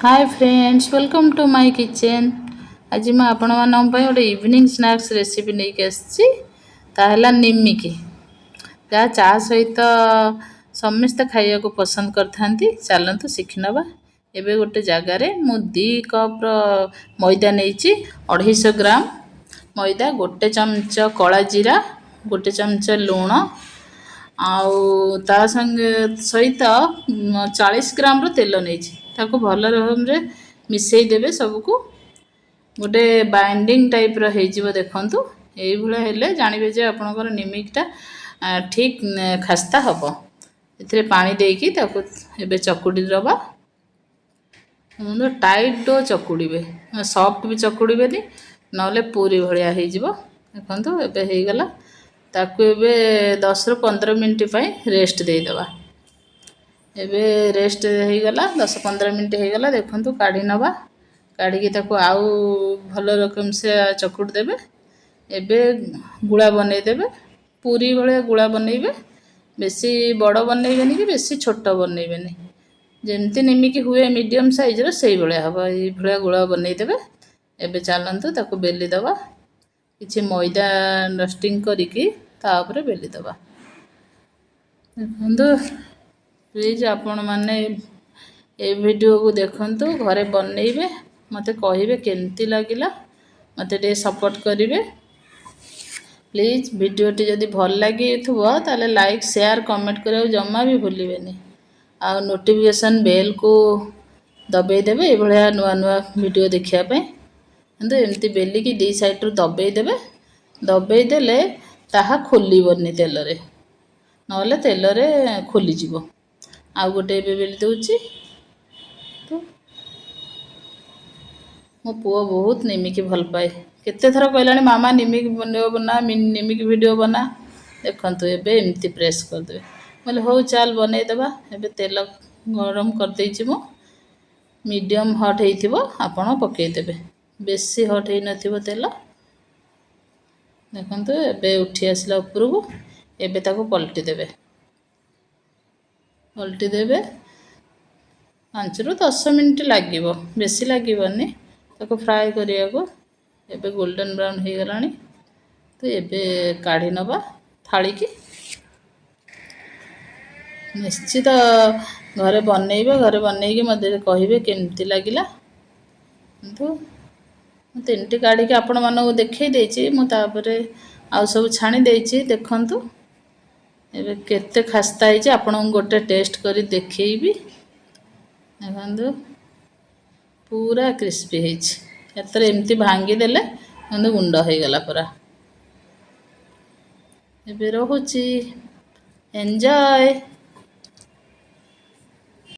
Hi friends, welcome to my kitchen. आज मैं आपण मान गोटे इवनिंग स्नैक्स रेसिपी नहीं आसी ताहला निमिकी जहाँ चा सहित समस्ते खाइबा को पसंद करथांती। चलतु शिखी नवा। एबे गोटे जगार मु 2 कप मैदा नहीं 250 ग्राम मैदा, गोटे चमच कला जीरा, गोटे चमच लुण आउ ता संगे सहित 40 ग्राम तेल नहीं ताको भल भाव मिसई देबे। सबको गोटे बाइंडिंग टाइप रो देखंतु। एई भले हेले जानिबे जे आपनकर निमिकटा ठीक खस्ता हबो। एथिरे पानी देकी ताको एबे चकुडी दबा। टाइट डो चकुड़ीबे, सॉफ्ट भी चकुड़ीबेनी नले पूरी भलिया हो जिवो। देखंतु एबे हे गला। ताको एबे 10 रु 15 मिनिट पई रेस्ट दे दबा। एबे रेस्ट हो गला 10-15 मिनिट हो गला। देखंतु काढी नबा। काढी की ताको आउ भलो रकम से चकुड़ देबे। एबे गुळा बनै देबे। पूरी भलिया गुळा बनैबे। बेसी बड़ बनैबेनी कि बेसी छोट बनैबेनी। जेमती निमिकी हुए मीडियम साइज रो सेई भलिया हबो। एई भलिया गुळा बनै देबे। एबे चालंतु ताको बेली दबा। किछि मैदा डस्टिंग करिकी ता ऊपर बेली दबा। देखंतु प्लीज आपण माने ए वीडियो को देखंतु, घरे बनैबे, मते कहिबे केमती लागिला, मते डे सपोर्ट करिवे। प्लीज वीडियो टी जदि भल लागी थुबो ताले लाइक शेयर कमेंट करियो जम्मा भी भूलिबेनी। आ नोटिफिकेशन बेल को दबे देबे ए भलिया नुआ नुआ वीडियो देखिया पे। କିନ୍ତୁ ଏମିତି ବେଲିକି ଦି ସାଇଡରୁ ଦବେଇ ଦେବେ। ଦବେଇ ଦେଲେ ତାହା ଖୋଲିବନି ତେଲରେ, ନହେଲେ ତେଲରେ ଖୋଲିଯିବ। ଆଉ ଗୋଟେ ଏବେ ବେଲି ଦେଉଛି। ମୋ ପୁଅ ବହୁତ ନିମିକି ଭଲ ପାଏ। କେତେ ଥର କହିଲାଣି ମାମା ନିମିକି ବନା, ନିମିକି ଭିଡ଼ିଓ ବନା। ଦେଖନ୍ତୁ ଏବେ ଏମିତି ପ୍ରେସ୍ କରିଦେବେ। ବୋଲେ ହଉ ଚାଲ ବନେଇ ଦେବା। ଏବେ ତେଲ ଗରମ କରିଦେଇଛି ମୁଁ। ମିଡ଼ିୟମ୍ ହଟ୍ ହେଇଥିବ ଆପଣ ପକେଇଦେବେ। बेसी हट हो नथिबो तेल। देखंतु एबे उठी आसला उपरକୁ। एबे ताको पलटी देबे। पलटी देबे 5 रु 10 मिनिट लागिबो, बेसी लागिबोनी ताको फ्राई करिया को। एबे गोल्डन ब्राउन हो गलानी तो एबे काढी नबा थाली की। निश्चित घरे बनैबे, घरे बनैकी मते कहिबे केमती लागिला। तो 3टी काढ़ी के आपण मानक देखै देछि। मु तापरे आउ सब छाणी देछि। देखंतु एबे केते खस्ता है जे आपण गोटे टेस्ट करी देखैबी। देखंतु पूरा क्रिस्पी है। एतरे एमती भांगी देले नंद गुंड हो गला पूरा। एबे रहूची। एन्जॉय।